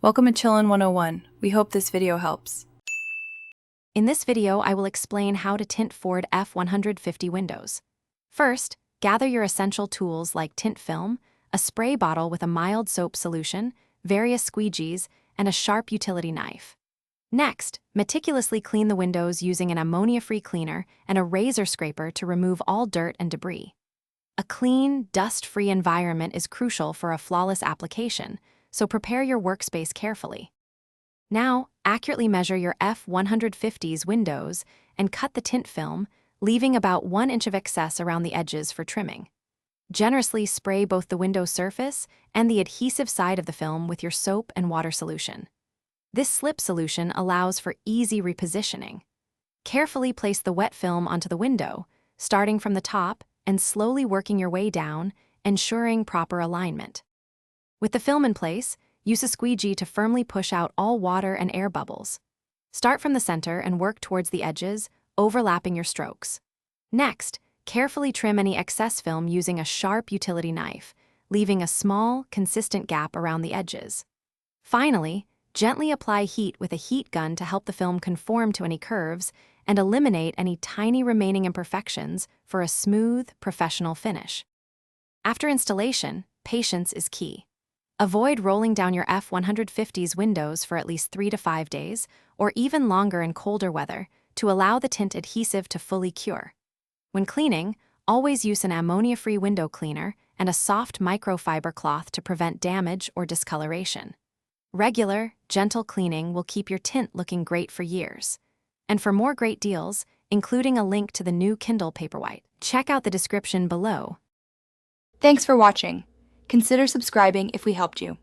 Welcome to Chillin' 101. We hope this video helps. In this video, I will explain how to tint Ford F150 windows. First, gather your essential tools like tint film, a spray bottle with a mild soap solution, various squeegees, and a sharp utility knife. Next, meticulously clean the windows using an ammonia-free cleaner and a razor scraper to remove all dirt and debris. A clean, dust-free environment is crucial for a flawless application, so prepare your workspace carefully. Now, accurately measure your F150's windows and cut the tint film, leaving about 1 inch of excess around the edges for trimming. Generously spray both the window surface and the adhesive side of the film with your soap and water solution. This slip solution allows for easy repositioning. Carefully place the wet film onto the window, starting from the top and slowly working your way down, ensuring proper alignment. With the film in place, use a squeegee to firmly push out all water and air bubbles. Start from the center and work towards the edges, overlapping your strokes. Next, carefully trim any excess film using a sharp utility knife, leaving a small, consistent gap around the edges. Finally, gently apply heat with a heat gun to help the film conform to any curves and eliminate any tiny remaining imperfections for a smooth, professional finish. After installation, patience is key. Avoid rolling down your F150's windows for at least 3 to 5 days, or even longer in colder weather, to allow the tint adhesive to fully cure. When cleaning, always use an ammonia-free window cleaner and a soft microfiber cloth to prevent damage or discoloration. Regular, gentle cleaning will keep your tint looking great for years. And for more great deals, including a link to the new Kindle Paperwhite, check out the description below. Thanks for watching. Consider subscribing if we helped you.